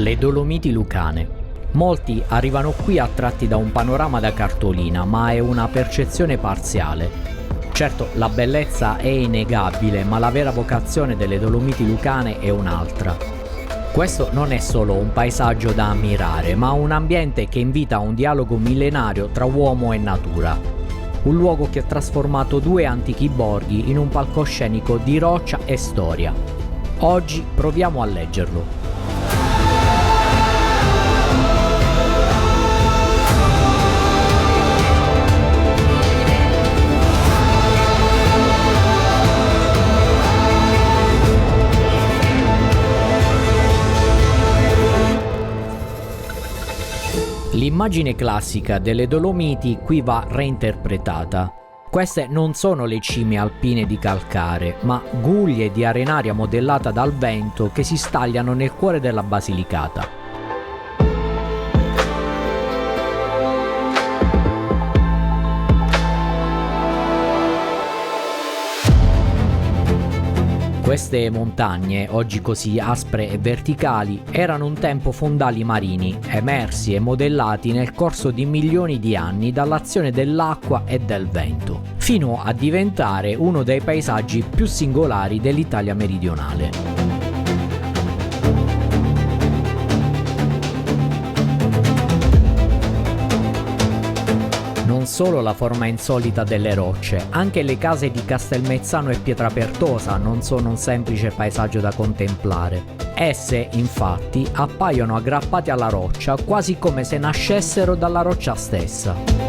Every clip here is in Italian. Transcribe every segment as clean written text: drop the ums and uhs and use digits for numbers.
Le Dolomiti Lucane. Molti arrivano qui attratti da un panorama da cartolina, ma è una percezione parziale. Certo, la bellezza è innegabile, ma la vera vocazione delle Dolomiti Lucane è un'altra. Questo non è solo un paesaggio da ammirare, ma un ambiente che invita a un dialogo millenario tra uomo e natura. Un luogo che ha trasformato due antichi borghi in un palcoscenico di roccia e storia. Oggi proviamo a leggerlo. L'immagine classica delle Dolomiti qui va reinterpretata. Queste non sono le cime alpine di calcare, ma guglie di arenaria modellata dal vento che si stagliano nel cuore della Basilicata. Queste montagne, oggi così aspre e verticali, erano un tempo fondali marini, emersi e modellati nel corso di milioni di anni dall'azione dell'acqua e del vento, fino a diventare uno dei paesaggi più singolari dell'Italia meridionale. Non solo la forma insolita delle rocce, anche le case di Castelmezzano e Pietrapertosa non sono un semplice paesaggio da contemplare. Esse, infatti, appaiono aggrappate alla roccia quasi come se nascessero dalla roccia stessa.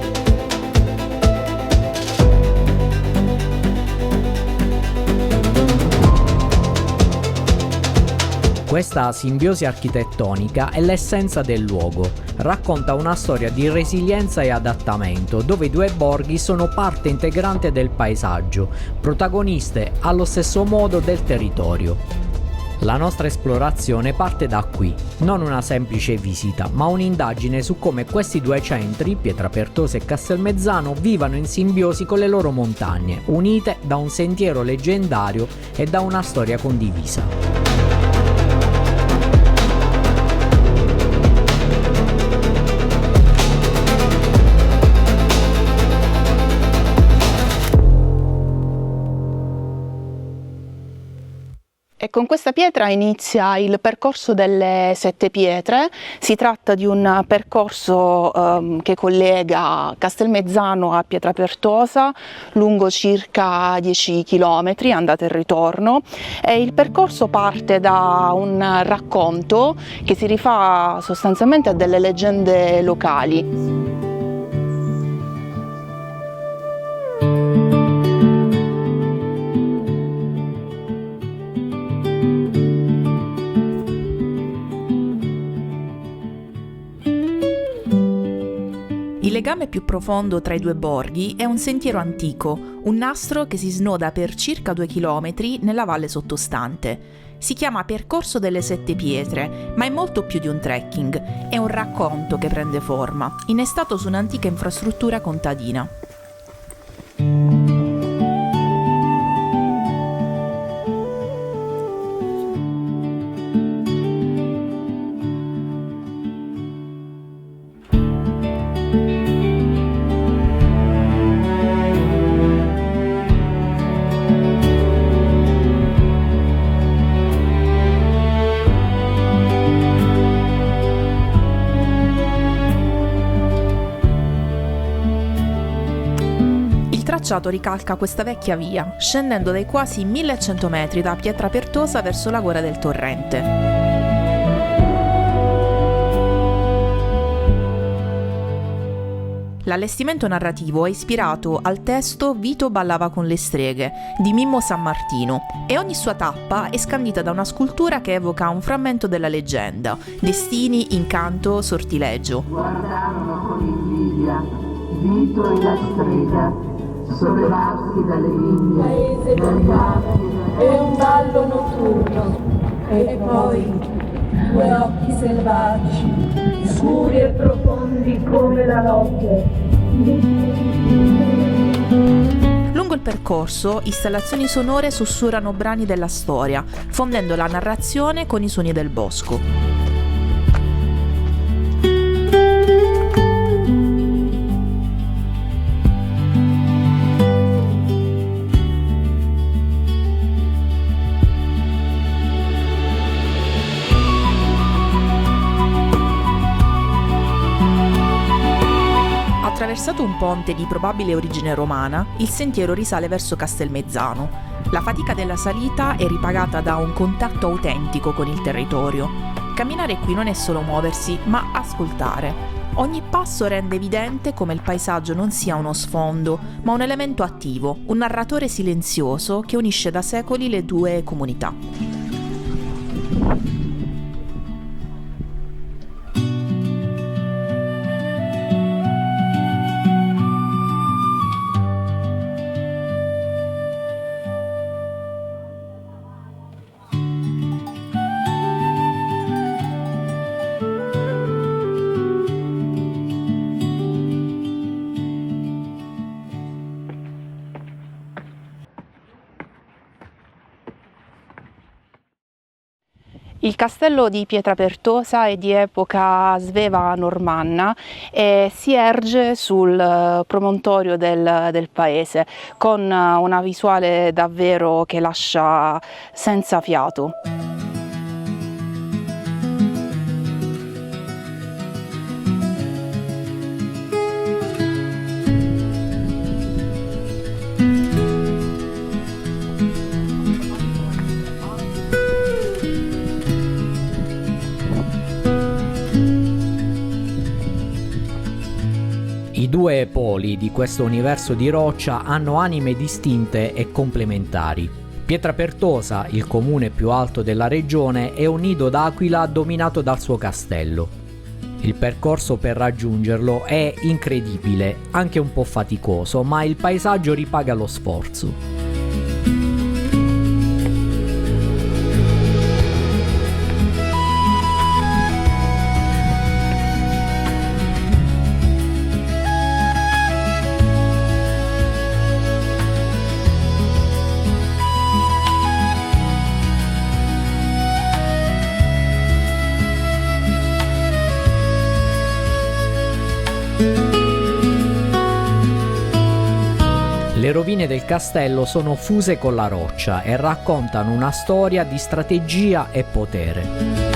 Questa simbiosi architettonica è l'essenza del luogo, racconta una storia di resilienza e adattamento, dove i due borghi sono parte integrante del paesaggio, protagoniste allo stesso modo del territorio. La nostra esplorazione parte da qui, non una semplice visita, ma un'indagine su come questi due centri, Pietrapertosa e Castelmezzano, vivano in simbiosi con le loro montagne, unite da un sentiero leggendario e da una storia condivisa. E con questa pietra inizia il percorso delle Sette Pietre. Si tratta di un percorso che collega Castelmezzano a Pietrapertosa, lungo circa 10 km, andata e ritorno. E il percorso parte da un racconto che si rifà sostanzialmente a delle leggende locali. Il legame più profondo tra i due borghi è un sentiero antico, un nastro che si snoda per circa 2 chilometri nella valle sottostante. Si chiama Percorso delle Sette Pietre, ma è molto più di un trekking, è un racconto che prende forma, innestato su un'antica infrastruttura contadina. Il tracciato ricalca questa vecchia via, scendendo dai quasi 1100 metri da Pietrapertosa verso la gola del torrente. L'allestimento narrativo è ispirato al testo Vito ballava con le streghe di Mimmo Sammartino e ogni sua tappa è scandita da una scultura che evoca un frammento della leggenda, destini, incanto, sortileggio. Guardarono con invidia Vito e la strega sollevati dalle vigne, paese lontano e un ballo notturno, e poi due occhi selvaggi, scuri e profondi come la notte. Lungo il percorso, installazioni sonore sussurrano brani della storia, fondendo la narrazione con i suoni del bosco. Attraversato un ponte di probabile origine romana, il sentiero risale verso Castelmezzano. La fatica della salita è ripagata da un contatto autentico con il territorio. Camminare qui non è solo muoversi, ma ascoltare. Ogni passo rende evidente come il paesaggio non sia uno sfondo, ma un elemento attivo, un narratore silenzioso che unisce da secoli le due comunità. Il castello di Pietrapertosa è di epoca sveva normanna e si erge sul promontorio del paese con una visuale davvero che lascia senza fiato. I due poli di questo universo di roccia hanno anime distinte e complementari. Pietrapertosa, il comune più alto della regione, è un nido d'aquila dominato dal suo castello. Il percorso per raggiungerlo è incredibile, anche un po' faticoso, ma il paesaggio ripaga lo sforzo. Le rovine del castello sono fuse con la roccia e raccontano una storia di strategia e potere.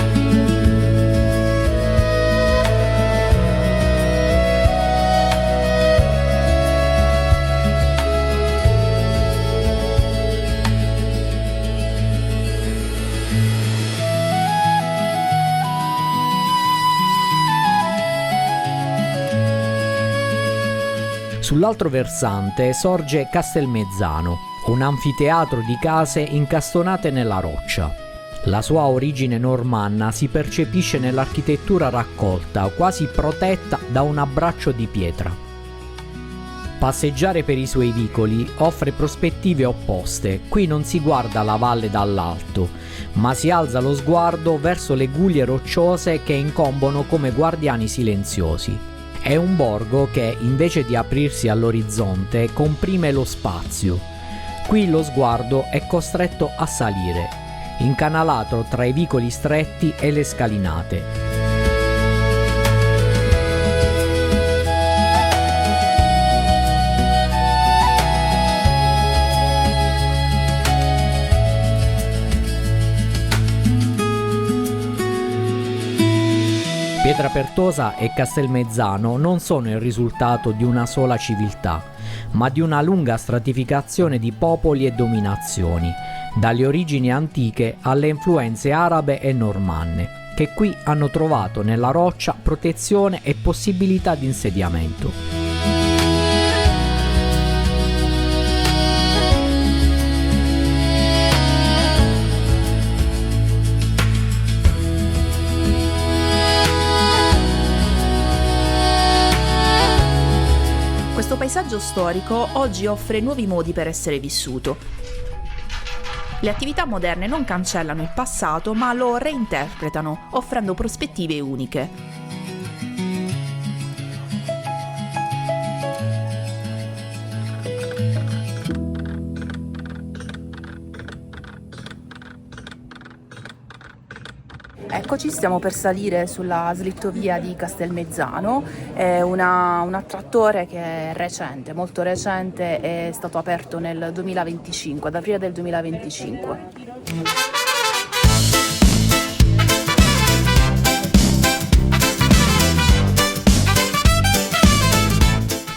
Sull'altro versante sorge Castelmezzano, un anfiteatro di case incastonate nella roccia. La sua origine normanna si percepisce nell'architettura raccolta, quasi protetta da un abbraccio di pietra. Passeggiare per i suoi vicoli offre prospettive opposte. Qui non si guarda la valle dall'alto, ma si alza lo sguardo verso le guglie rocciose che incombono come guardiani silenziosi. È un borgo che, invece di aprirsi all'orizzonte, comprime lo spazio. Qui lo sguardo è costretto a salire, incanalato tra i vicoli stretti e le scalinate. Pietrapertosa e Castelmezzano non sono il risultato di una sola civiltà, ma di una lunga stratificazione di popoli e dominazioni, dalle origini antiche alle influenze arabe e normanne, che qui hanno trovato nella roccia protezione e possibilità di insediamento. Questo paesaggio storico oggi offre nuovi modi per essere vissuto. Le attività moderne non cancellano il passato, ma lo reinterpretano, offrendo prospettive uniche. Eccoci, stiamo per salire sulla slittovia di Castelmezzano, è un attrattore che è recente, molto recente, è stato aperto nel 2025, ad aprile del 2025.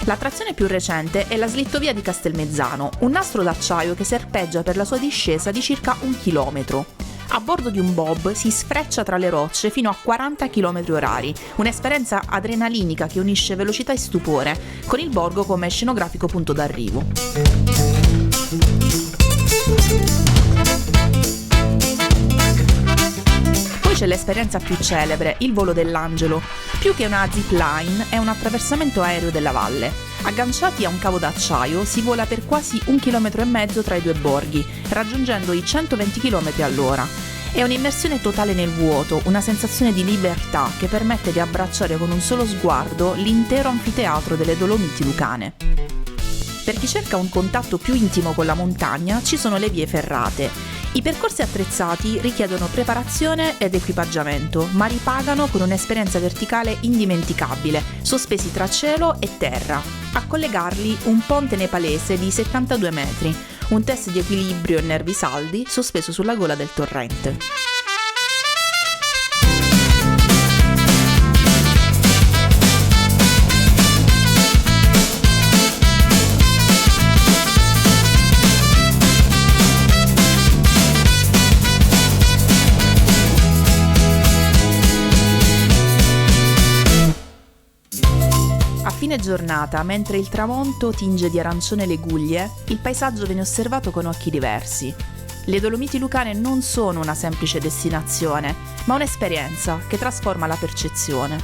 L'attrazione più recente è la slittovia di Castelmezzano, un nastro d'acciaio che serpeggia per la sua discesa di circa 1 chilometro. A bordo di un bob si sfreccia tra le rocce fino a 40 km/h, un'esperienza adrenalinica che unisce velocità e stupore, con il borgo come scenografico punto d'arrivo. Poi c'è l'esperienza più celebre, il volo dell'angelo. Più che una zipline, è un attraversamento aereo della valle. Agganciati a un cavo d'acciaio si vola per quasi 1,5 km tra i due borghi, raggiungendo i 120 km all'ora. È un'immersione totale nel vuoto, una sensazione di libertà che permette di abbracciare con un solo sguardo l'intero anfiteatro delle Dolomiti Lucane. Per chi cerca un contatto più intimo con la montagna, ci sono le vie ferrate. I percorsi attrezzati richiedono preparazione ed equipaggiamento, ma ripagano con un'esperienza verticale indimenticabile, sospesi tra cielo e terra. A collegarli un ponte nepalese di 72 metri, un test di equilibrio e nervi saldi sospeso sulla gola del torrente. A fine giornata, mentre il tramonto tinge di arancione le guglie, il paesaggio viene osservato con occhi diversi. Le Dolomiti Lucane non sono una semplice destinazione, ma un'esperienza che trasforma la percezione.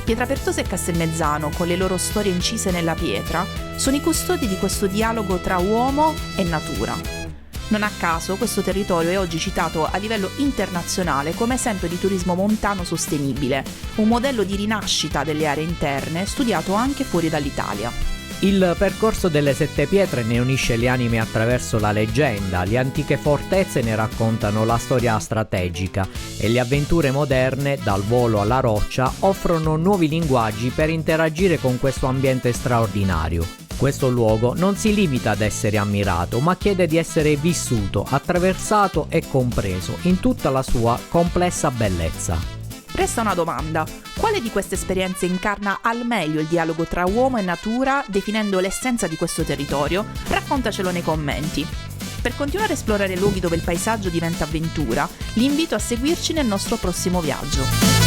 Pietrapertosa e Castelmezzano, con le loro storie incise nella pietra, sono i custodi di questo dialogo tra uomo e natura. Non a caso questo territorio è oggi citato a livello internazionale come esempio di turismo montano sostenibile, un modello di rinascita delle aree interne studiato anche fuori dall'Italia. Il percorso delle Sette Pietre ne unisce le anime attraverso la leggenda, le antiche fortezze ne raccontano la storia strategica e le avventure moderne, dal volo alla roccia, offrono nuovi linguaggi per interagire con questo ambiente straordinario. Questo luogo non si limita ad essere ammirato, ma chiede di essere vissuto, attraversato e compreso in tutta la sua complessa bellezza. Resta una domanda: quale di queste esperienze incarna al meglio il dialogo tra uomo e natura, definendo l'essenza di questo territorio? Raccontacelo nei commenti. Per continuare a esplorare luoghi dove il paesaggio diventa avventura, li invito a seguirci nel nostro prossimo viaggio.